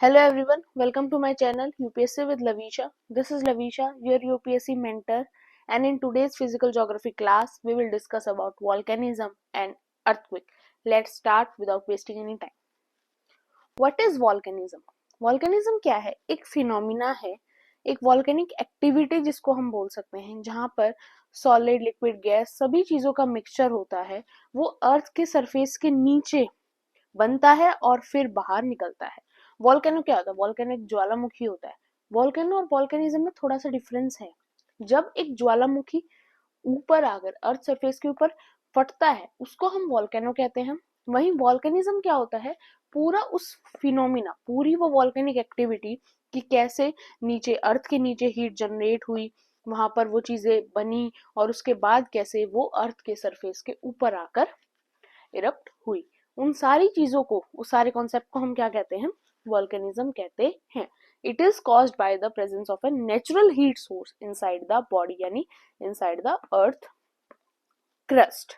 Hello everyone, welcome to my channel UPSC with Lavisha. This is Lavisha, your UPSC mentor, and in today's physical geography class, we will discuss about volcanism and earthquake. Let's start without wasting any time. What is volcanism? Volcanism क्या है? एक phenomena है, एक volcanic activity जिसको हम बोल सकते हैं, जहां पर सॉलिड, लिक्विड, गैस सभी चीजों का मिक्सचर होता है। वो अर्थ के सरफेस के नीचे बनता है और फिर बाहर निकलता है। वॉल्केनो क्या होता है? वॉल्केनो एक ज्वालामुखी होता है। वॉल्केनो और वॉल्केनिज्म में थोड़ा सा डिफरेंस है। जब एक ज्वालामुखी ऊपर आकर अर्थ सरफेस के ऊपर फटता है, उसको हम वॉल्केनो कहते हैं। वहीं वॉल्केनिज्म क्या होता है? पूरा उस फिनोमिना, पूरी वो वॉल्केनिक एक्टिविटी कि कैसे नीचे अर्थ के नीचे हीट जनरेट हुई, वहां पर वो चीजें बनी और उसके बाद कैसे वो अर्थ के सरफेस के ऊपर आकर इरप्ट हुई। उन सारी चीजों को, उस सारे कॉन्सेप्ट को हम क्या कहते हैं? वॉल्केनिज्म कहते हैं। It is caused by the presence of a natural heat source inside the body, यानी इनसाइड द अर्थ क्रस्ट।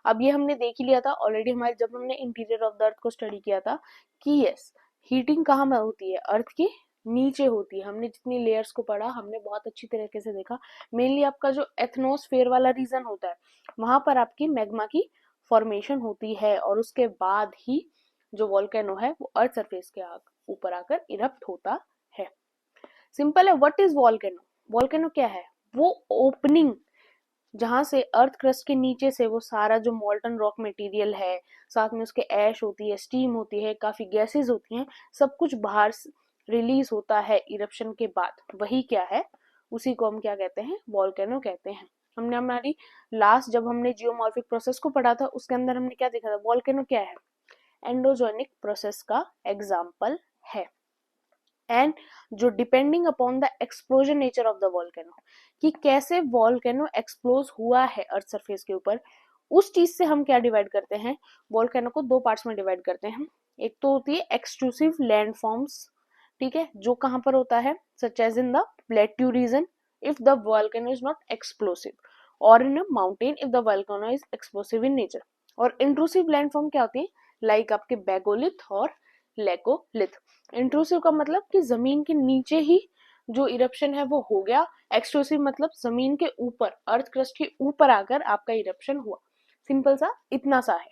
अब ये हमने देख ही लिया था ऑलरेडी, हमारे जब हमने इंटीरियर ऑफ द अर्थ को स्टडी किया था कि यस, हीटिंग कहाँ में होती है? अर्थ के नीचे होती है। हमने जितनी लेयर्स को पढ़ा, हमने बहुत अच्छी तरीके से देखा। मेनली आपका जो एथनोस्फेयर वाला रीजन होता है, वहां पर आपकी मैग्मा की फॉर्मेशन होती है और उसके बाद ही जो वॉल्केनो है वो अर्थ सरफेस के ऊपर आकर इरप्ट होता है। सिंपल है। What is volcano? वॉल्केनो क्या है? वो ओपनिंग जहां से अर्थ क्रस्ट के नीचे से वो सारा जो मोल्टन रॉक मटेरियल है, साथ में उसके ऐश होती है, स्टीम होती है, काफी गैसेस होती हैं, सब कुछ बाहर रिलीज होता है इरप्शन के बाद। वही क्या है? उसी को हम क्या कहते हैं? वॉल्केनो कहते हैं। हमने हमारी लास्ट जब हमने जियोमॉर्फिक प्रोसेस को पढ़ा था, उसके अंदर हमने क्या देखा था? वॉल्केनो क्या है? एंडोजेनिक प्रोसेस का एग्जाम्पल है। एंड जो depending upon the explosion nature of the volcano, कि कैसे वॉल्केनो एक्सप्लोज हुआ है अर्थ सरफेस के ऊपर, उस चीज से हम क्या डिवाइड करते हैं? वॉल्केनो को दो पार्ट्स में डिवाइड करते हैं। एक तो होती है एक्सट्रूसिव लैंडफॉर्म्स, ठीक है, जो कहां पर होता है? Such as in the plateau region if the volcano is not explosive, और in a mountain if the volcano is explosive in nature. और इंट्रूसिव लैंडफॉर्म क्या होती है? लाइक आपके बैगोलिथ और लेकोलिथ। इंट्रूसिव का मतलब कि जमीन के नीचे ही जो इरप्शन है वो हो गया। एक्सट्रूसिव मतलब जमीन के ऊपर, अर्थ क्रस्ट के ऊपर आकर आपका इरप्शन हुआ। सिंपल सा इतना सा है।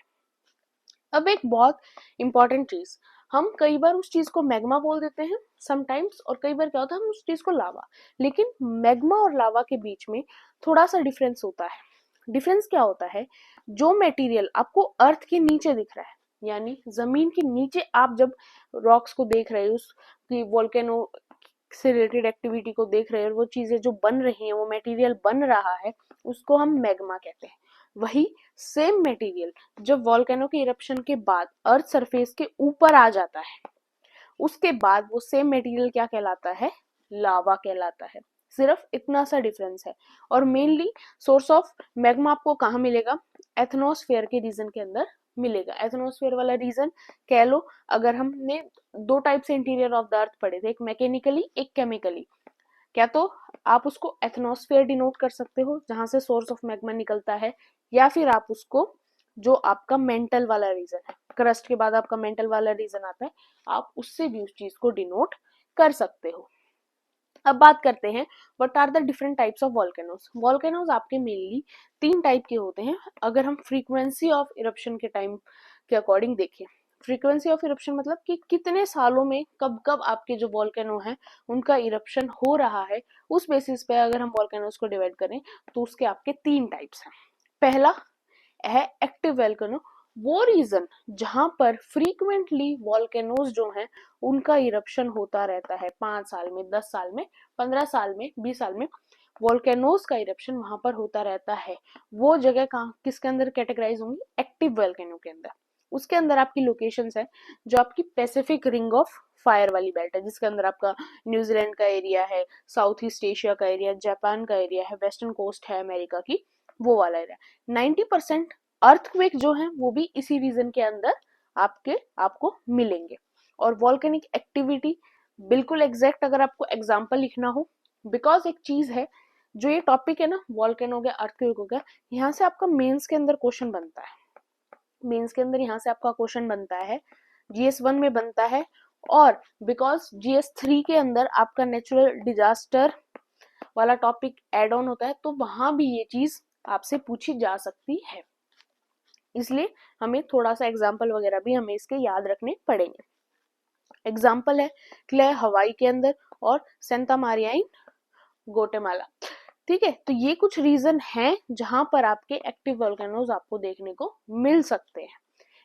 अब एक बहुत इंपॉर्टेंट चीज, हम कई बार उस चीज को मैग्मा बोल देते हैं समटाइम्स, और कई बार क्या होता है हम उस चीज को लावा। लेकिन मैग्मा और लावा के बीच में थोड़ा सा डिफरेंस होता है। डिफरेंस क्या होता है? जो मटेरियल आपको अर्थ के नीचे दिख रहा है, यानी जमीन के नीचे आप जब रॉक्स को देख रहे हो, उसकी वोल्केनो से रिलेटेड एक्टिविटी को देख रहे हो, और वो चीजें जो बन रही हैं, वो मटेरियल बन रहा है, उसको हम मैग्मा कहते हैं। वही सेम मटेरियल जब वॉल्केनो के इरप्शन के बाद अर्थ सरफेस के ऊपर आ जाता है, उसके बाद वो सेम मटेरियल क्या कहलाता है? लावा कहलाता है। सिर्फ इतना सा डिफरेंस है। और मेनली सोर्स ऑफ मैग्मा आपको कहाँ मिलेगा? एथनोस्फेयर के रीजन के अंदर मिलेगा। एथनोस्फेयर वाला रीजन कह लो, अगर हमने दो टाइप से इंटीरियर ऑफ द अर्थ पढ़े थे, एक मैकेनिकली, एक केमिकली, क्या तो आप उसको एथनोस्फेयर डिनोट कर सकते हो जहां से सोर्स ऑफ मैग्मा निकलता है, या फिर आप उसको जो आपका मेंटल वाला रीजन है, क्रस्ट के बाद आपका मेंटल वाला रीजन आता है, आप उससे भी उस चीज को डिनोट कर सकते हो। अब बात करते हैं what are the different types of volcanoes. Volcanoes आपके मेनली तीन टाइप के होते हैं। अगर हम फ्रीक्वेंसी ऑफ इरप्शन के टाइम के अकॉर्डिंग देखें, फ्रीक्वेंसी ऑफ इरप्शन मतलब कि कितने सालों में कब कब आपके जो वॉल्केनो है उनका इरप्शन हो रहा है, उस बेसिस पे अगर हम वॉल्केनोज को डिवाइड करें तो उसके आपके तीन टाइप्स हैं। पहला है एक्टिव वॉल्केनो, वो रीजन जहां पर फ्रीक्वेंटली वॉल्केनोज जो हैं उनका इरप्शन होता रहता है। 5 साल में, 10 साल में, 15 साल में, 20 साल में वॉल्केनोज का इरप्शन वहां पर होता रहता है। वो जगह कहाँ किसके अंदर कैटेगराइज होंगी? एक्टिव वॉल्केनो के अंदर। उसके अंदर आपकी लोकेशंस है जो आपकी पैसिफिक रिंग ऑफ फायर वाली बेल्ट है, जिसके अंदर आपका न्यूजीलैंड का एरिया है, साउथ ईस्ट एशिया का एरिया, जापान का एरिया है, वेस्टर्न कोस्ट है अमेरिका की, वो वाला एरिया। 90% अर्थक्वेक जो है वो भी इसी रीजन के अंदर आपको मिलेंगे। और वॉल्केनिक एक्टिविटी बिल्कुल एग्जैक्ट अगर आपको एग्जांपल लिखना हो, बिकॉज एक चीज है, जो ये टॉपिक है ना, वॉल्केनो हो गया, अर्थक्वेक हो गया, यहाँ से आपका मेंस के अंदर क्वेश्चन बनता है। मेंस के अंदर यहाँ से आपका क्वेश्चन बनता है, GS1 में बनता है, और बिकॉज GS3 के अंदर आपका नेचुरल डिजास्टर वाला टॉपिक एड ऑन होता है, तो वहां भी ये चीज आपसे पूछी जा सकती है, इसलिए हमें थोड़ा सा एग्जाम्पल वगैरह भी हमें इसके याद रखने पड़ेंगे। एग्जाम्पल है क्ले हवाई के अंदर और सेंटा मारिया इन ग्वाटेमाला। ठीक है, तो ये कुछ रीजन हैं जहां पर आपके एक्टिव वोल्केनोज आपको देखने को मिल सकते हैं।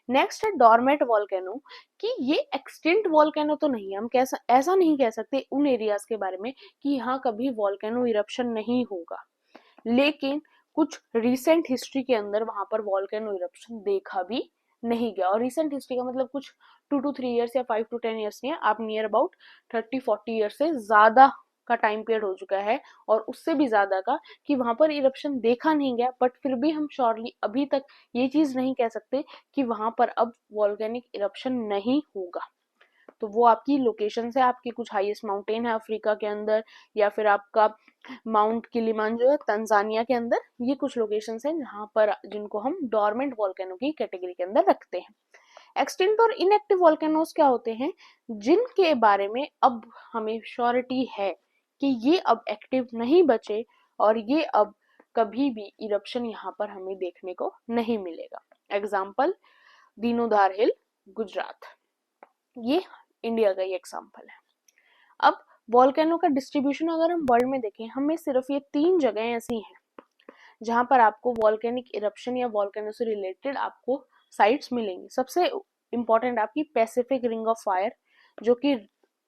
नेक्स्ट है डॉर्मेंट वोल्केनो, कि ये एक्सटिंक्ट वोल्केनो तो नहीं है, हम ऐसा नहीं कह सकते उन एरियाज के बारे में कि यहाँ कभी वोल्केनो इरप्शन नहीं होगा, लेकिन कुछ रिसेंट हिस्ट्री के अंदर वहां पर वोल्केनो इरप्शन देखा भी नहीं गया। और रिसेंट हिस्ट्री का मतलब कुछ 2 to 3 ईयर्स या 5 to 10 ईयर्स नहीं है, आप नियर अबाउट 30-40 ईयर्स से ज्यादा का टाइम पीरियड हो चुका है, और उससे भी ज्यादा का कि वहां पर इरप्शन देखा नहीं गया। बट फिर भी हम श्योरली अभी तक ये चीज नहीं कह सकते कि वहां पर अब वॉल्केनिक इरप्शन नहीं होगा। तो वो आपकी लोकेशन से, आपकी कुछ हाईएस्ट माउंटेन है अफ्रीका के अंदर, या फिर आपका माउंट किलिमांजारो है तंजानिया के अंदर, ये कुछ लोकेशंस हैं जहां पर जिनको हम डॉर्मेंट वोल्केनो की कैटेगरी के अंदर रखते हैं। एक्सटिंक्ट और इनएक्टिव वोल्केनोज क्या होते हैं, जिनके बारे में अब हमें श्योरिटी है कि ये अब एक्टिव नहीं बचे और ये अब कभी भी इरप्शन यहाँ पर हमें देखने को नहीं मिलेगा। एग्जाम्पल दीनोधार हिल गुजरात, ये इंडिया का ही एग्जाम्पल है। अब वोल्केनो का डिस्ट्रीब्यूशन अगर हम वर्ल्ड में देखें, हमें सिर्फ ये 3 जगह ऐसी हैं जहां पर आपको वोल्केनिक इरप्शन या वोल्केनो से रिलेटेड आपको साइट्स मिलेंगी। सबसे इंपॉर्टेंट आपकी पैसिफिक रिंग ऑफ फायर, जो कि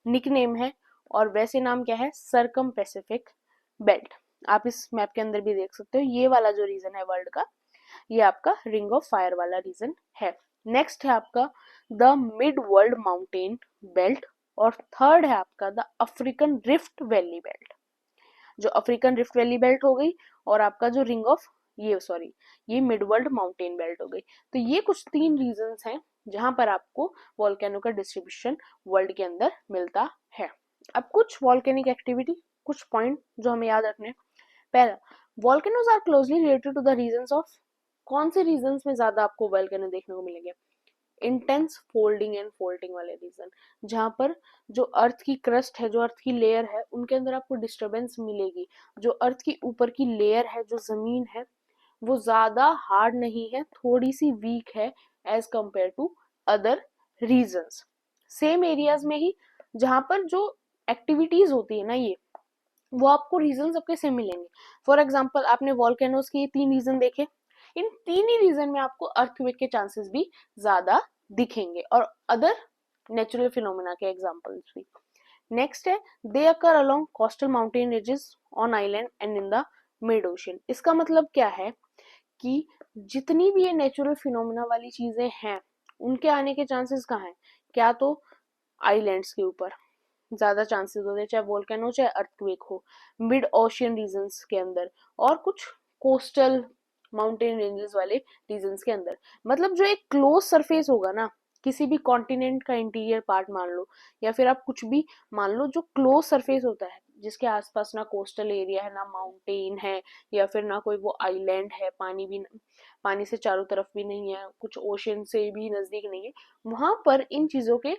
निकनेम है और वैसे नाम क्या है, सरकम पैसिफिक बेल्ट। आप इस मैप के अंदर भी देख सकते हो, ये वाला जो रीजन है वर्ल्ड का, ये आपका रिंग ऑफ फायर वाला रीजन है। नेक्स्ट है आपका the mid world mountain belt, और थर्ड है आपका the African rift valley belt. जो अफ्रीकन रिफ्ट वैली बेल्ट हो गई, और आपका जो रिंग ऑफ ये मिड वर्ल्ड माउंटेन बेल्ट हो गई। तो ये कुछ 3 रीजंस हैं जहां पर आपको वोल्केनो का डिस्ट्रीब्यूशन वर्ल्ड के अंदर मिलता है। अब कुछ वोल्केनिक एक्टिविटी, कुछ पॉइंट जो हमें याद रखने हैं। पहला, volcanoes are closely related to the regions of, कौन से रीजंस में ज्यादा आपको वोल्केनो देखने को मिलेंगे, इंटेंस फोल्डिंग एंड फोल्डिंग वाले रीजन, जहां पर जो अर्थ की क्रस्ट है, जो अर्थ की लेयर है, उनके अंदर आपको डिस्टरबेंस मिलेगी। जो अर्थ की ऊपर की लेयर है, जो जमीन है, वो ज्यादा हार्ड नहीं है, थोड़ी सी वीक है as compare to other regions. Same areas में ही जहां पर जो एक्टिविटीज होती है ना, ये वो आपको रीजन सबके सेम मिलेंगे। फॉर एग्जाम्पल आपने वॉल्केनोज के 3 रीजन देखे, इन 3 ही रीजन में आपको अर्थक्वेक के चांसेस भी ज्यादा दिखेंगे, और अदर नेचुरल फिनोमेना के एग्जांपल्स भी। नेक्स्ट है they occur along coastal mountain ridges on island and in the mid ocean. इसका मतलब क्या है कि जितनी भी ये नेचुरल फिनोमेना वाली चीजें हैं, उनके आने के चांसेस कहाँ हैं, क्या तो आइलैंड्स के ऊपर ज्यादा चांसेस होते हैं, चाहे वोल्केनो चाहे अर्थक्वेक हो, मिड ओशियन रीजन्स के अंदर, और कुछ कोस्टल माउंटेन रेंजेस वाले रीजन्स के अंदर। मतलब जो एक क्लोज सरफेस होगा ना, किसी भी कॉन्टिनेंट का इंटीरियर पार्ट मान लो, या फिर आप कुछ भी मान लो, जो क्लोज सरफेस होता है, जिसके आसपास ना कोस्टल एरिया है, ना माउंटेन है, या फिर ना कोई वो आइलैंड है, पानी से चारों तरफ भी नहीं है, कुछ ओशन से भी नजदीक नहीं है, वहां पर इन चीजों के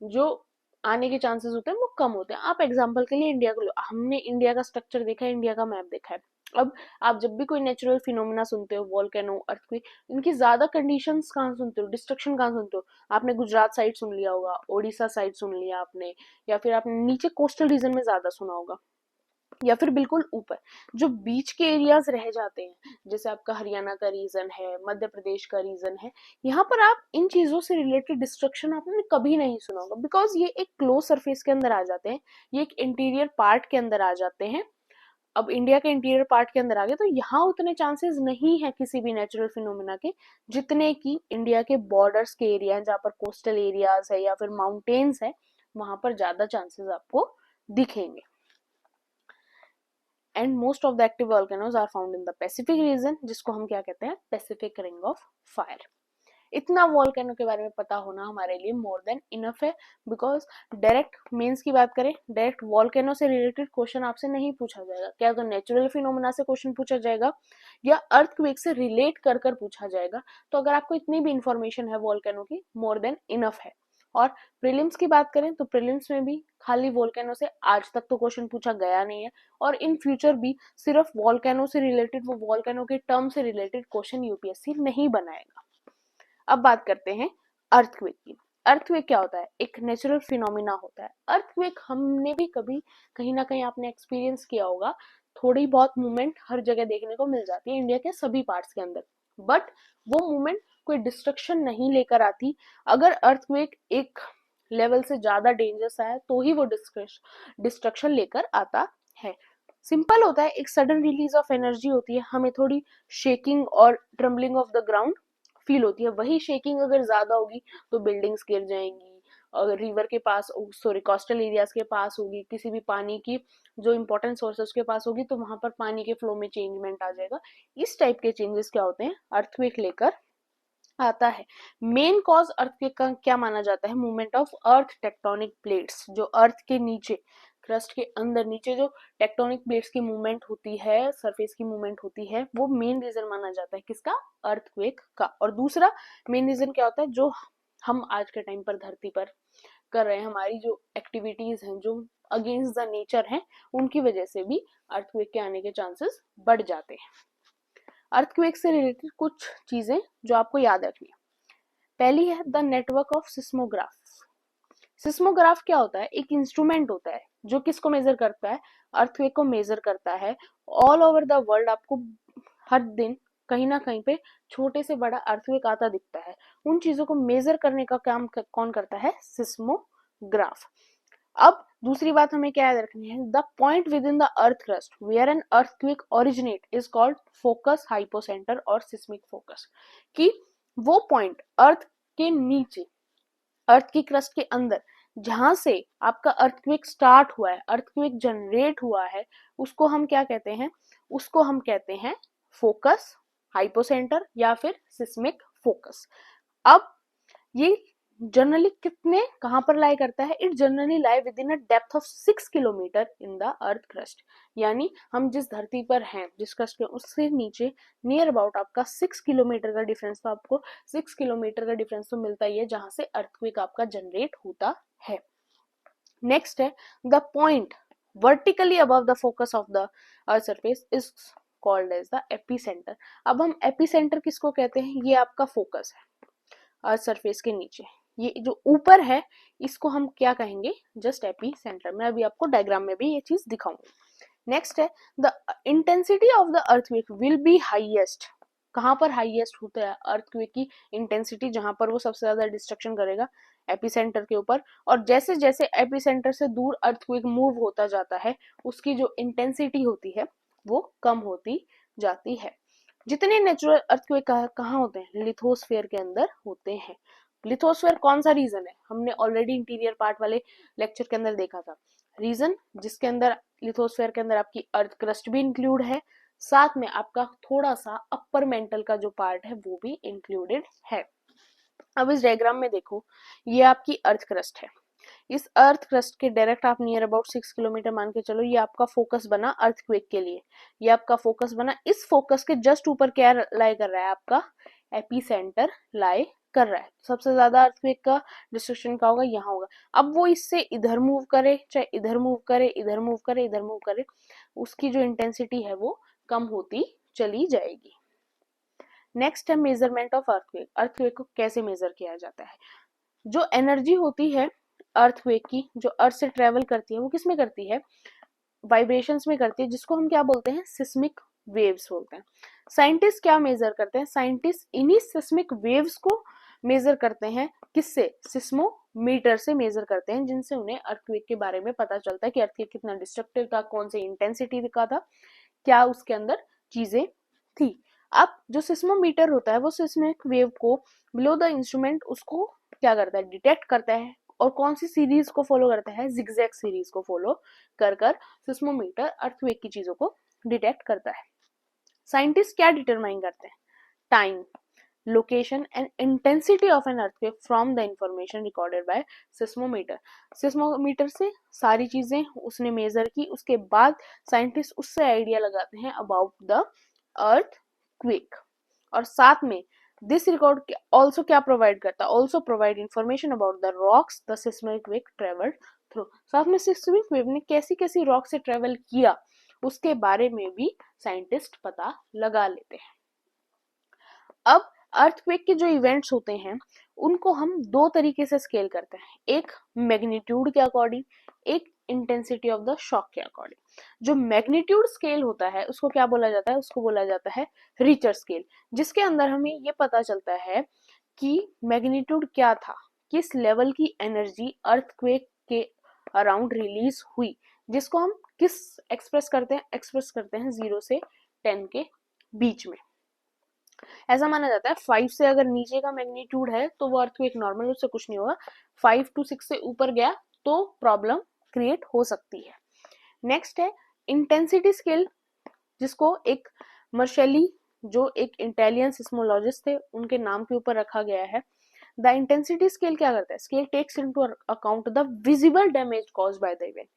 जो आने के चांसेस होते हैं वो कम होते हैं। आप एग्जांपल के लिए इंडिया को लो, हमने इंडिया का स्ट्रक्चर देखा है, इंडिया का मैप देखा है। अब आप जब भी कोई नेचुरल फिनोमेना सुनते हो, वोल्केनो, अर्थक्वेक, इनकी ज्यादा कंडीशंस कहाँ सुनते हो, डिस्ट्रक्शन कहाँ सुनते हो, आपने गुजरात साइड सुन लिया होगा, ओडिशा साइड सुन लिया आपने, या फिर आपने नीचे कोस्टल रीजन में ज्यादा सुना होगा, या फिर बिल्कुल ऊपर जो बीच के एरियाज रह जाते हैं, जैसे आपका हरियाणा का रीजन है, मध्य प्रदेश का रीजन है, यहाँ पर आप इन चीजों से रिलेटेड डिस्ट्रक्शन आपने कभी नहीं सुना होगा, बिकॉज ये एक क्लोज सरफेस के अंदर आ जाते हैं, ये एक इंटीरियर पार्ट के अंदर आ जाते हैं। अब इंडिया के इंटीरियर पार्ट के अंदर आ गए, तो यहाँ उतने चांसेस नहीं है किसी भी नेचुरल फिनोमिना के, जितने की इंडिया के बॉर्डर्स के एरिया है, जहाँ पर कोस्टल एरियाज है या फिर माउंटेन्स है, वहां पर ज्यादा चांसेस आपको दिखेंगे। And most of the active volcanoes are found in the Pacific region, जिसको हम क्या कहते हैं, पैसिफिक रिंग ऑफ फायर। इतना वोल्केनो के बारे में पता होना हमारे लिए मोर देन इनफ है, बिकॉज डायरेक्ट मेंस की बात करें, डायरेक्ट वोल्केनो से रिलेटेड क्वेश्चन आपसे नहीं पूछा जाएगा, क्या तो नेचुरल फिनोमेना से क्वेश्चन पूछा जाएगा या अर्थक्वेक से रिलेट कर पूछा जाएगा। तो अगर आपको इतनी भी इंफॉर्मेशन है वोल्केनो की, मोर देन इनफ है। और प्रीलिम्स की बात करें तो प्रीलिम्स में भी खाली वोल्केनो से आज तक तो क्वेश्चन पूछा गया नहीं है, और इन फ्यूचर भी सिर्फ वोल्केनो से रिलेटेड, वो वोल्केनो के टर्म से रिलेटेड क्वेश्चन यूपीएससी नहीं बनाएगा। अब बात करते हैं अर्थक्वेक की। अर्थक्वेक क्या होता है? एक नेचुरल फिनोमिना होता है। अर्थक्वेक हमने भी कभी कहीं ना कहीं आपने एक्सपीरियंस किया होगा, थोड़ी बहुत मूवमेंट हर जगह देखने को मिल जाती है इंडिया के सभी पार्ट्स के अंदर, बट वो मूवमेंट कोई डिस्ट्रक्शन नहीं लेकर आती। अगर अर्थक्वेक एक लेवल से ज्यादा डेंजरस है तो ही वो डिस्ट्रक्शन लेकर आता है। सिंपल होता है, एक सडन रिलीज ऑफ एनर्जी होती है, हमें थोड़ी शेकिंग और trembling of the ground feel होती है। वही शेकिंग अगर ज्यादा होगी तो बिल्डिंग्स गिर जाएंगी, अगर रिवर के पास, सॉरी कोस्टल एरियाज के पास होगी, किसी भी पानी की जो इंपॉर्टेंट सोर्सेस के पास होगी, तो वहां पर पानी के फ्लो में चेंजमेंट आ जाएगा। इस टाइप के चेंजेस क्या होते हैं? अर्थक्वेक लेकर आता है। मेन कॉज अर्थक्वेक का क्या माना जाता है? Movement of earth tectonic plates, जो अर्थ के नीचे, क्रस्ट के अंदर नीचे जो टेक्टोनिक प्लेट्स की मूवमेंट होती है, सरफेस की मूवमेंट होती है, वो मेन रीजन माना जाता है किसका? अर्थक्वेक का। और दूसरा मेन रीजन क्या होता है? जो हम आज के टाइम पर धरती पर कर रहे हैं, हमारी जो एक्टिविटीज हैं जो अगेंस्ट द नेचर हैं, उनकी वजह से भी अर्थक्वेक के आने के चांसेस बढ़ जाते हैं। अर्थक्वेक से रिलेटेड कुछ चीजें जो आपको याद रखनी है। पहली है the network of seismograph. Seismograph क्या होता है? एक इंस्ट्रूमेंट होता है जो किसको मेजर करता है? अर्थक्वेक को मेजर करता है। ऑल ओवर द वर्ल्ड आपको हर दिन कहीं ना कहीं पे छोटे से बड़ा अर्थक्वेक आता दिखता है। उन चीजों को मेजर करने का काम कौन करता है? सिस्मोग्राफ। अब दूसरी बात हमें क्या याद रखनी है? The point within the earth crust where an earthquake originate is called focus, hypocentre और सिस्मिक फोकस। कि वो पॉइंट अर्थ के नीचे, अर्थ की क्रस्ट के अंदर, जहां से आपका अर्थक्वेक स्टार्ट हुआ है, अर्थक्वेक जनरेट हुआ है, उसको हम क्या कहते हैं? उसको हम कहते हैं फोकस, हाइपोसेंटर या फिर सिस्मिक फोकस। अब ये जनरली कितने, कहां पर लाई करता है? It generally lie with in a depth of 6 kilometre in the earth crust. यानी हम जिस धरती पर हैं, जिस क्रस्ट पे, उससे नीचे नियर अबाउट आपका 6 किलोमीटर का डिफरेंस, तो आपको 6 किलोमीटर का डिफरेंस तो मिलता ही है जहां से अर्थक्वेक आपका जनरेट होता है। नेक्स्ट है the point vertically above the focus of the earth surface is called as the epicentre. अब हम एपीसेंटर किसको कहते हैं? ये आपका फोकस है अर्थ सरफेस के नीचे, ये जो ऊपर है इसको हम क्या कहेंगे? Just AP centre. मैं अभी आपको डायग्राम में भी ये चीज दिखाऊंगी। नेक्स्ट है the intensity of the earthquake will be highest. कहां पर हाईएस्ट होता है अर्थक्वेक की इंटेंसिटी? जहां पर वो सबसे ज्यादा डिस्ट्रक्शन करेगा, एपीसेंटर के ऊपर। और जैसे जैसे एपीसेंटर से दूर अर्थक्वेक मूव होता जाता है, उसकी जो इंटेंसिटी होती है वो कम होती जाती है। जितने नेचुरल अर्थक्वेक कहाँ होते हैं? लिथोस्फेयर के अंदर होते हैं। लिथोस्फेयर कौन सा रीजन है? हमने ऑलरेडी इंटीरियर पार्ट वाले लेक्चर के अंदर देखा था। रीजन जिसके अंदर, लिथोस्फेयर के अंदर आपकी अर्थ क्रस्ट भी इंक्लूड है, साथ में आपका थोड़ा सा अपर मेंटल का जो पार्ट है वो भी इंक्लूडेड है। अब इस डायग्राम में देखो, ये आपकी अर्थ क्रस्ट है। इस अर्थ क्रस्ट के डायरेक्ट आप नियर अबाउट 6 किलोमीटर मान के चलो, ये आपका फोकस बना अर्थक्वेक के लिए। ये आपका फोकस बना। इस फोकस के जस्ट ऊपर क्या लाई कर रहा है? आपका एपीसेंटर लाई कर रहा है। सबसे ज्यादा अर्थक्वेक का डिस्ट्रक्शन का होगा? यहाँ होगा। अब वो इससे इधर मूव करे, चाहे इधर मूव करे, इधर मूव करे, इधर मूव करे, उसकी जो इंटेंसिटी है वो कम होती चली जाएगी। नेक्स्ट है मेजरमेंट ऑफ अर्थक्वेक। अर्थक्वेक को कैसे मेजर किया जाता है? जो एनर्जी होती है अर्थक्वेक की, जो अर्थ से ट्रेवल करती है, वो किस में करती है? वाइब्रेशंस में करती है, जिसको हम क्या बोलते हैं? सिस्मिक वेव्स बोलते हैं। साइंटिस्ट क्या मेजर करते हैं? साइंटिस्ट इन्हीं सिस्मिक वेव्स को मेजर करते हैं। किससे? सिस्मोमीटर से मेजर करते हैं, जिनसे उन्हें अर्थक्वेक के बारे में पता चलता है कि अर्थक्वेक कितना डिस्ट्रक्टिव था, कौन सी इंटेंसिटी का था, क्या उसके अंदर चीजें थी। अब जो सिस्मोमीटर होता है वो सिस्मिक वेव को बिलो द इंस्ट्रूमेंट उसको क्या करता है? डिटेक्ट करता है। और कौन सी सीरीज को फॉलो करता है? जिगजैग सीरीज को फॉलो कर कर सिस्मोमीटर अर्थक्वेक की चीजों को डिटेक्ट करता है। साइंटिस्ट क्या डिटरमाइन करते हैं? Time, location and intensity of an earthquake from the information recorded by seismometer. Seismometer से सारी चीजें उसने मेजर की, उसके बाद साइंटिस्ट उससे आइडिया लगाते हैं अबाउट द अर्थक्वेक। और साथ में दिस रिकॉर्ड ऑल्सो क्या प्रोवाइड करता है, also provide information about the rocks the seismic wave travelled through. साथ में सिस्मिक वेव ने कैसी कैसी रॉक से ट्रेवल किया उसके बारे में भी साइंटिस्ट पता लगा लेते हैं। अब अर्थक्वेक के जो इवेंट्स होते हैं उनको हम दो तरीके से स्केल करते हैं, एक मैग्नीट्यूड के अकॉर्डिंग, एक इंटेंसिटी ऑफ द शॉक के अकॉर्डिंग। जो मैग्नीट्यूड स्केल होता है उसको क्या बोला जाता है, उसको बोला जाता है रिचर स्केल, जिसके अंदर हमें ये पता चलता है कि मैग्नीट्यूड क्या था, किस लेवल की एनर्जी अर्थक्वेक के अराउंड रिलीज हुई, जिसको हम किस एक्सप्रेस करते हैं 0 से 10 के बीच में। ऐसा माना जाता है 5 से अगर नीचे का मैग्नीट्यूड है तो वो अर्थक्वेक नॉर्मल, उससे कुछ नहीं होगा। 5 to 6 से ऊपर गया तो प्रॉब्लम क्रिएट हो सकती है। नेक्स्ट है इंटेंसिटी स्केल, जिसको एक मर्शेली जो एक इटालियन सिस्मोलॉजिस्ट थे उनके नाम के ऊपर रखा गया है। द इंटेंसिटी स्केल क्या करता है, scale takes into account the visible damage caused by the event.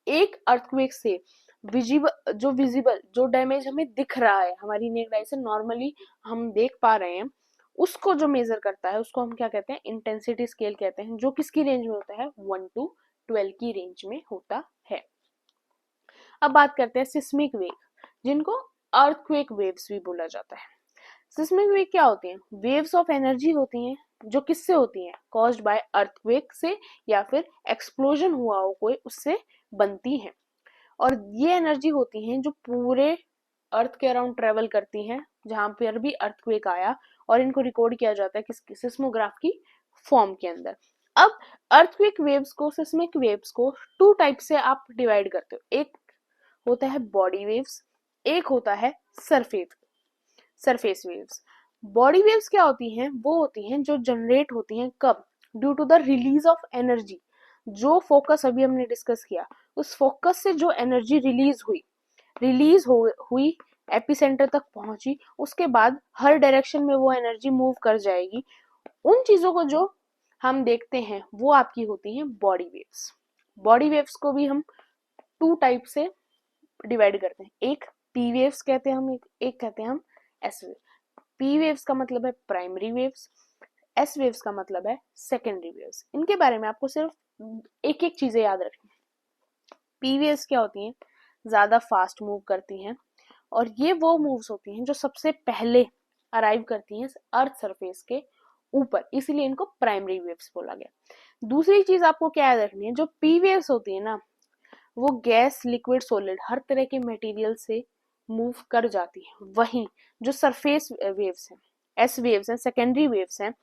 एक अर्थक्वेक से विजिबल जो डैमेज हमें दिख रहा है, हमारी नेक्ड आई से नॉर्मली हम देख पा रहे हैं, उसको जो मेजर करता है उसको हम क्या कहते हैं, इंटेंसिटी स्केल कहते हैं, जो किसकी रेंज में होता है, 1 to 12 की रेंज में होता है। अब बात करते हैं सिस्मिक वेव, जिनको अर्थक्वेक वेव्स भी बोला जाता है। सिस्मिक वेव क्या होती हैं, वेव्स ऑफ एनर्जी होती हैं जो किससे होती हैं, कॉज्ड बाय अर्थक्वेक से या फिर एक्सप्लोजन हुआ हो कोई उससे बनती हैं। और ये एनर्जी होती हैं जो पूरे अर्थ के अराउंड ट्रेवल करती हैं जहां पर भी अर्थक्वेक आया, और इनको रिकॉर्ड किया जाता है किस सिस्मोग्राफ की फॉर्म के अंदर। अब अर्थक्वेक वेव्स को, सिस्मिक वेव्स को टू टाइप से आप डिवाइड करते हो, एक होता है बॉडी वेव्स, एक होता है सरफेस वेव्स। बॉडी वेव्स क्या होती हैं, वो होती हैं जो जनरेट होती हैं कब, due to the release of energy. जो फोकस अभी हमने डिस्कस किया, उस फोकस से जो एनर्जी हुई एपिसेंटर तक पहुंची, उसके बाद हर डायरेक्शन में वो एनर्जी मूव कर जाएगी। उन चीजों को जो हम देखते हैं वो आपकी होती हैं बॉडी वेव्स। बॉडी वेव्स को भी हम टू टाइप से डिवाइड करते हैं, एक पी वेव्स कहते हैं हम, एक कहते हैं हम एस वेव। पी वेव्स का मतलब है प्राइमरी वेव्स, एस वेव्स का मतलब है सेकेंडरी वेव्स। इनके बारे में आपको सिर्फ एक एक चीजें याद रखनी। पी वेव्स क्या होती हैं, ज्यादा फास्ट मूव करती हैं, और ये वो मूव्स होती हैं जो सबसे पहले अराइव करती हैं अर्थ सरफेस के ऊपर, इसीलिए इनको प्राइमरी वेव्स बोला गया। दूसरी चीज आपको क्या याद रखनी है, जो पी वेव्स होती है ना, वो गैस, लिक्विड, सॉलिड हर तरह के मटेरियल से मूव कर जाती है। वहीं जो सरफेस वेव्स हैं, एस वेव्स हैं, सेकेंडरी वेव्स हैं,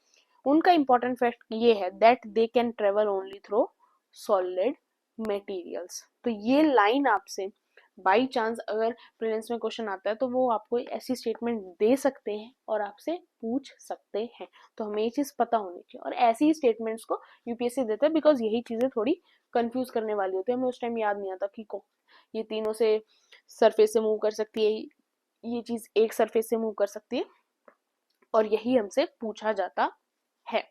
उनका इंपॉर्टेंट फैक्ट ये है that they can travel only through solid materials. तो ये लाइन आपसे बाई चांस अगर प्रीलिम्स में क्वेश्चन आता है तो वो आपको ऐसी स्टेटमेंट दे सकते हैं और आपसे पूछ सकते हैं, तो हमें ये चीज पता होनी चाहिए। और ऐसी ही स्टेटमेंट्स को यूपीएससी देता है, बिकॉज यही चीजें थोड़ी कंफ्यूज करने वाली होती है। हमें उस टाइम याद नहीं आता कि ये तीनों से सरफेस से मूव कर सकती है, ये चीज एक सरफेस से मूव कर सकती है, और यही हमसे पूछा जाता है।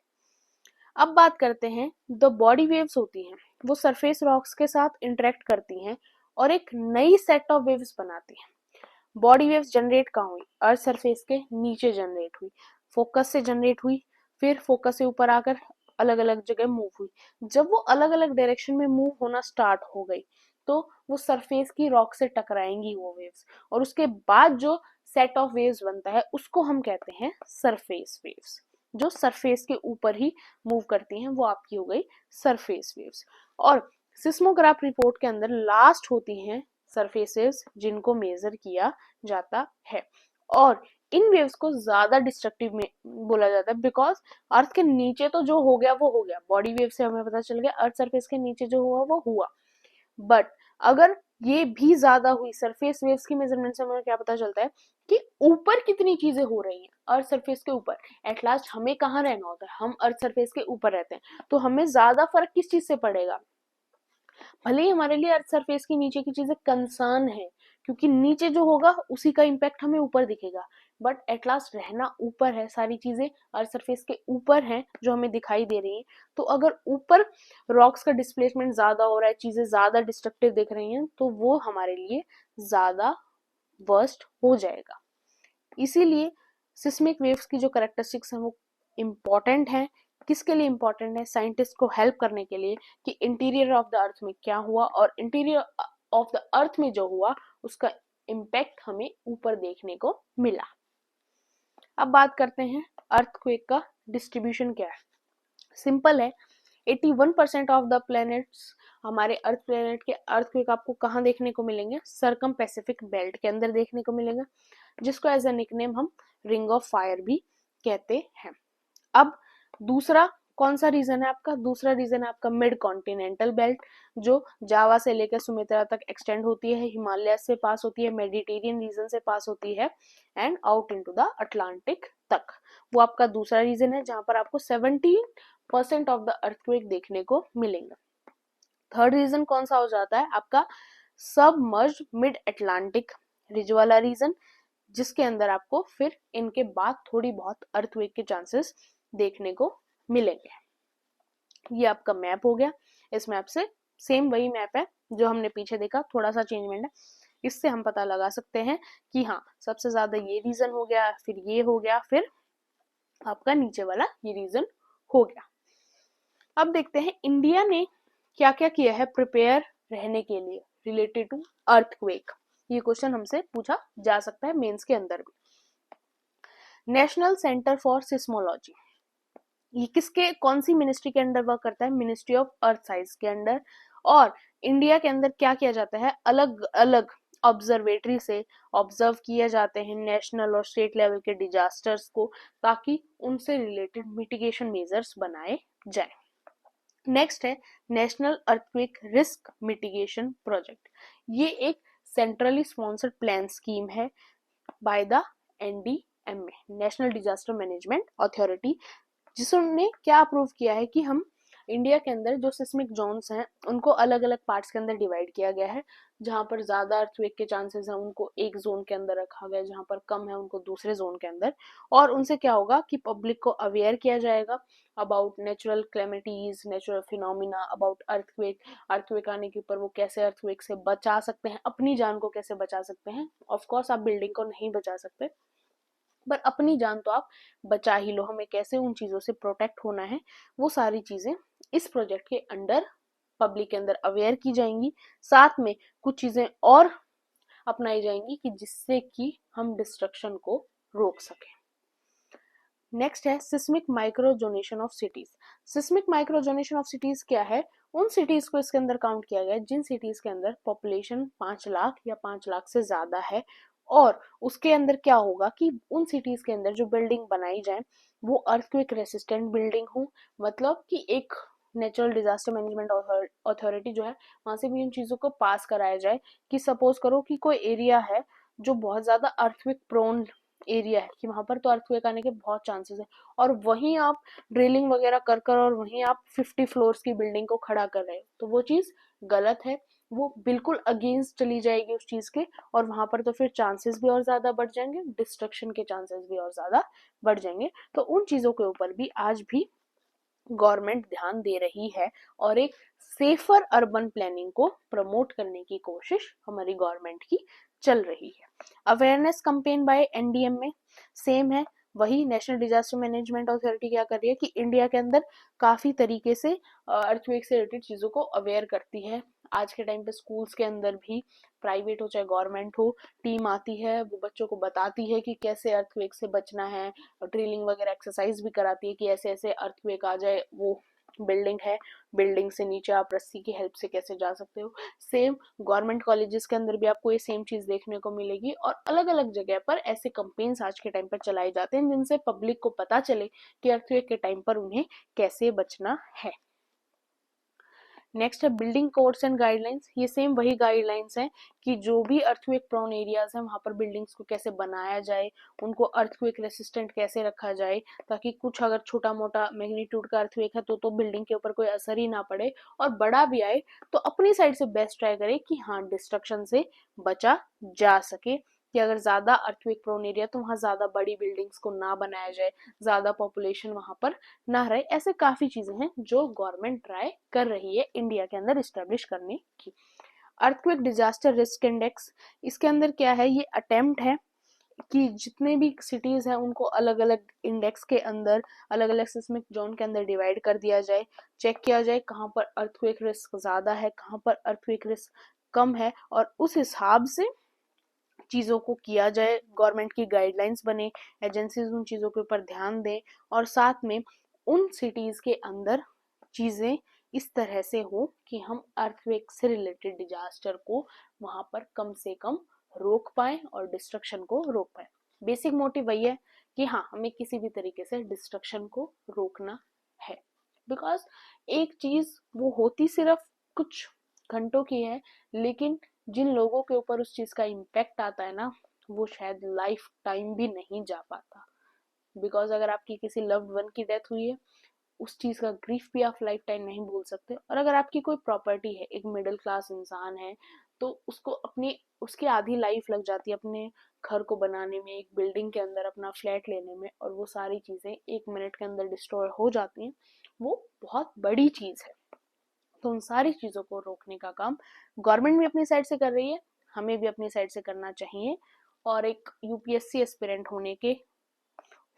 अब बात करते हैं, द बॉडी वेव्स होती हैं वो सरफेस रॉक्स के साथ इंटरेक्ट करती हैं और एक नई सेट ऑफ वेव्स बनाती हैं। बॉडी वेव्स जनरेट कहाँ हुई, अर्थ सरफेस के नीचे जनरेट हुई, फोकस से जनरेट हुई, फिर फोकस से ऊपर आकर अलग अलग जगह मूव हुई। जब वो अलग अलग डायरेक्शन में मूव होना स्टार्ट हो गई तो वो सरफेस की रॉक से टकराएंगी वो वेव्स, और उसके बाद जो सेट ऑफ वेव्स बनता है उसको हम कहते हैं सरफेस वेव्स। जो सरफेस के ऊपर ही मूव करती हैं वो आपकी हो गई सरफेस वेव्स। और सिस्मोग्राफ रिपोर्ट के अंदर लास्ट होती हैं सरफेसेस जिनको मेजर किया जाता है, और इन वेव्स को ज्यादा डिस्ट्रक्टिव में बोला जाता है, बिकॉज अर्थ के नीचे तो जो हो गया वो हो गया, बॉडी वेव से हमें पता चल गया अर्थ सरफेस के नीचे जो हुआ वो हुआ, बट अगर ये भी ज्यादा हुई, सरफेस वेव्स की मेजरमेंट से हमें क्या पता चलता है कि ऊपर कितनी चीजें हो रही हैं अर्थ सरफेस के ऊपर। एट लास्ट हमें कहाँ रहना होता है, हम अर्थ सरफेस के ऊपर रहते हैं, तो हमें ज्यादा फर्क किस चीज से पड़ेगा, भले ही हमारे लिए अर्थ सरफेस की नीचे की चीजें कंसर्न है, क्योंकि नीचे जो होगा उसी का इम्पैक्ट हमें ऊपर दिखेगा, बट एट लास्ट रहना ऊपर है, सारी चीजें अर्थ सरफेस के ऊपर हैं जो हमें दिखाई दे रही हैं। तो अगर ऊपर रॉक्स का डिस्प्लेसमेंट ज्यादा हो रहा है, चीजें ज्यादा डिस्ट्रक्टिव दिख रही हैं, तो वो हमारे लिए ज्यादा वर्स्ट हो जाएगा। इसीलिए सिस्मिक वेव्स की जो करेक्टरिस्टिक्स हैं वो इम्पॉर्टेंट हैं। किसके लिए इम्पॉर्टेंट है? साइंटिस्ट को हेल्प करने के लिए कि इंटीरियर ऑफ द अर्थ में क्या हुआ और इंटीरियर ऑफ द अर्थ में जो हुआ उसका इम्पैक्ट हमें ऊपर देखने को मिला। अब बात करते हैं अर्थक्वेक का डिस्ट्रीब्यूशन क्या है। सिंपल है, 81% ऑफ द प्लैनेट्स, हमारे अर्थ प्लैनेट के अर्थक्वेक आपको कहाँ देखने को मिलेंगे? सर्कम पैसिफिक बेल्ट के अंदर देखने को मिलेगा, जिसको एज अ निकनेम हम रिंग ऑफ फायर भी कहते हैं। अब दूसरा कौन सा रीजन है आपका? दूसरा रीजन है आपका मिड कॉन्टिनेंटल बेल्ट, जो जावा से लेकर सुमेत्रा तक एक्सटेंड होती है, हिमालय से पास होती है, मेडिटेरियन रीजन से पास होती है and out into the Atlantic तक। वो आपका दूसरा रीजन है जहां पर आपको 70% ऑफ द अर्थक्वेक देखने को मिलेंगे। थर्ड रीजन कौन सा हो जाता है आपका? सबमर्ज्ड मिड अटलांटिक रिज वाला रीजन, जिसके अंदर आपको फिर इनके बाद थोड़ी बहुत अर्थक्वेक के चांसेस देखने को मिलेंगे। ये आपका मैप हो गया। इस मैप से सेम वही मैप है जो हमने पीछे देखा, थोड़ा सा चेंजमेंट है। इससे हम पता लगा सकते हैं कि हाँ, सबसे ज्यादा ये रीजन हो गया, फिर ये हो गया, फिर आपका नीचे वाला ये रीजन हो गया। अब देखते हैं इंडिया ने क्या क्या किया है प्रिपेयर रहने के लिए रिलेटेड टू अर्थक्वेक। ये क्वेश्चन हमसे पूछा जा सकता है मेंस के अंदर भी। नेशनल सेंटर फॉर सिस्मोलॉजी, ये किसके, कौन सी मिनिस्ट्री के अंडर वर्क करता है? मिनिस्ट्री ऑफ अर्थ साइंस के अंडर। और इंडिया के अंदर क्या किया जाता है? अलग अलग ऑब्जर्वेटरी से ऑब्जर्व किए जाते हैं नेशनल और स्टेट लेवल के डिजास्टर्स को, ताकि उनसे रिलेटेड मिटिगेशन मेजर्स बनाए जाए। नेक्स्ट है national earthquake risk mitigation project. ये एक सेंट्रली स्पॉन्सर्ड प्लान स्कीम है by the NDMA, national disaster management authority, जिसने क्या अप्रूव किया है कि हम इंडिया के अंदर जो सिस्मिक जोन्स हैं उनको अलग अलग पार्ट्स के अंदर डिवाइड किया गया है। जहां पर ज्यादा अर्थक्वेक के चांसेस हैं उनको एक जोन के अंदर रखा गया, जहां पर कम है उनको दूसरे जोन के अंदर। और उनसे क्या होगा कि पब्लिक को अवेयर किया जाएगा about natural calamities, natural phenomena, about earthquake, earthquake आने के ऊपर वो कैसे अर्थक्वेक से बचा सकते हैं, अपनी जान को कैसे बचा सकते हैं। ऑफकोर्स आप बिल्डिंग को नहीं बचा सकते, पर अपनी जान तो आप बचा ही लो। हमें कैसे उन चीजों से प्रोटेक्ट होना है, वो सारी चीजें इस प्रोजेक्ट के अंडर पब्लिक के अंदर अवेयर की जाएंगी। साथ में कुछ चीजें और अपनाई जाएंगी कि जिससे कि हम डिस्ट्रक्शन को रोक सकें। नेक्स्ट है seismic microzonation of cities. Seismic microzonation of cities क्या है? उन सिटीज को इसके अंदर काउंट किया गया है जिन सिटीज के अंदर पॉपुलेशन 5 लाख या 5 लाख से ज्यादा है, और उसके अंदर क्या होगा कि उन सिटीज के अंदर जो बिल्डिंग बनाई जाए वो अर्थक्वेक रेसिस्टेंट बिल्डिंग हो। मतलब कि एक नेचुरल डिजास्टर मैनेजमेंट अथॉरिटी जो है वहां से भी इन चीजों को पास कराया जाए कि सपोज करो कि कोई एरिया है जो बहुत ज्यादा अर्थक्वेक प्रोन एरिया है, कि वहां पर तो अर्थक्वेक आने के बहुत चांसेस है, और वहीं आप ड्रिलिंग वगैरह कर कर और वहीं आप 50 फ्लोर्स की बिल्डिंग को खड़ा कर रहे हो, तो वो चीज गलत है। वो बिल्कुल अगेंस्ट चली जाएगी उस चीज के, और वहां पर तो फिर चांसेस भी और ज्यादा बढ़ जाएंगे, डिस्ट्रक्शन के चांसेस भी और ज्यादा बढ़ जाएंगे। तो उन चीजों के ऊपर भी आज भी गवर्नमेंट ध्यान दे रही है, और एक सेफर अर्बन प्लानिंग को प्रमोट करने की कोशिश हमारी गवर्नमेंट की चल रही है। Awareness campaign by NDMA same है, वही नेशनल डिजास्टर मैनेजमेंट अथॉरिटी क्या कर रही है कि इंडिया के अंदर काफी तरीके से अर्थक्वेक से रिलेटेड चीजों को अवेयर करती है। आज के टाइम पे स्कूल्स के अंदर भी, प्राइवेट हो चाहे गवर्नमेंट हो, टीम आती है, वो बच्चों को बताती है कि कैसे अर्थक्वेक से बचना है, ड्रिलिंग वगैरह एक्सरसाइज भी कराती है कि ऐसे ऐसे अर्थक्वेक आ जाए, वो बिल्डिंग है, बिल्डिंग से नीचे आप रस्सी की हेल्प से कैसे जा सकते हो। सेम गवर्नमेंट कॉलेजेस के अंदर भी आपको ये सेम चीज देखने को मिलेगी, और अलग अलग जगह पर ऐसे कंपेन्स आज के टाइम पर चलाए जाते हैं जिनसे पब्लिक को पता चले कि अर्थक्वेक के टाइम पर उन्हें कैसे बचना है। नेक्स्ट है बिल्डिंग कोड्स एंड गाइडलाइंस। ये सेम वही गाइडलाइंस हैं कि जो भी अर्थक्वेक प्रोन एरियाज हैं वहां पर बिल्डिंग्स को कैसे बनाया जाए, उनको अर्थक्वेक रेसिस्टेंट कैसे रखा जाए, ताकि कुछ अगर छोटा मोटा मैग्नीट्यूड का अर्थक्वेक है तो बिल्डिंग के ऊपर कोई असर ही ना पड़े, और बड़ा भी आए तो अपनी साइड से बेस्ट ट्राई करे कि हाँ डिस्ट्रक्शन से बचा जा सके। कि अगर ज्यादा अर्थक्वेक प्रोन एरिया तो वहां ज्यादा बड़ी बिल्डिंग्स को ना बनाया जाए, ज्यादा पॉपुलेशन वहां पर ना रहे। ऐसे काफी चीजें हैं जो गवर्नमेंट ट्राई कर रही है इंडिया के अंदर इस्टेब्लिश करने की। अर्थक्वेक डिजास्टर रिस्क इंडेक्स, इसके अंदर क्या है, ये अटेम्प्ट है कि जितने भी सिटीज हैं उनको अलग अलग इंडेक्स के अंदर, अलग अलग सिस्मिक जोन के अंदर डिवाइड कर दिया जाए, चेक किया जाए कहाँ पर अर्थक्वेक रिस्क ज्यादा है, कहाँ पर अर्थक्वेक रिस्क कम है, और उस हिसाब से चीजों को किया जाए। गवर्नमेंट की गाइडलाइंस बने, एजेंसीज उन चीजों के ऊपर ध्यान दें, और साथ में उन सिटीज के अंदर चीजें इस तरह से हो कि हम अर्थक्वेक से रिलेटेड डिजास्टर को वहां पर कम से कम रोक पाए और डिस्ट्रक्शन को रोक पाए। बेसिक मोटिव वही है कि हाँ, हमें किसी भी तरीके से डिस्ट्रक्शन को रोकना है, बिकॉज एक चीज वो होती सिर्फ कुछ घंटों की है, लेकिन जिन लोगों के ऊपर उस चीज का इम्पैक्ट आता है ना, वो शायद लाइफ टाइम भी नहीं जा पाता। बिकॉज अगर आपकी किसी लव्ड वन की डेथ हुई है, उस चीज का ग्रीफ भी आप लाइफ टाइम नहीं भूल सकते। और अगर आपकी कोई प्रॉपर्टी है, एक मिडिल क्लास इंसान है, तो उसको अपनी उसकी आधी लाइफ लग जाती है अपने घर को बनाने में, एक बिल्डिंग के अंदर अपना फ्लैट लेने में, और वो सारी चीजें 1 मिनट के अंदर डिस्ट्रॉय हो जाती हैं। वो बहुत बड़ी चीज है। तो उन सारी चीजों को रोकने का काम गवर्नमेंट भी अपनी साइड से कर रही है, हमें भी अपनी साइड से करना चाहिए। और एक यूपीएससी एस्पिरेंट होने के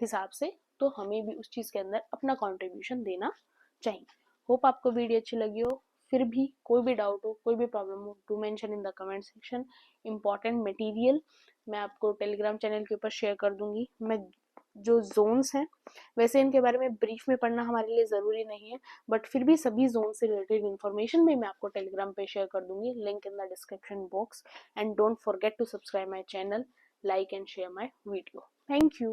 हिसाब से तो हमें भी उस चीज के अंदर अपना कंट्रीब्यूशन देना चाहिए। होप आपको वीडियो अच्छी लगी हो। फिर भी कोई भी डाउट हो, कोई भी प्रॉब्लम हो, to mention in the comment section. Important material मैं आपको टेलीग्राम चैनल के ऊपर शेयर कर दूंगी। मैं जो जोन्स हैं, वैसे इनके बारे में ब्रीफ में पढ़ना हमारे लिए ज़रूरी नहीं है, बट फिर भी सभी जोन से रिलेटेड इन्फॉर्मेशन भी मैं आपको टेलीग्राम पे शेयर कर दूंगी, link in the description box. And don't forget to subscribe my channel, like and share my video. Thank you.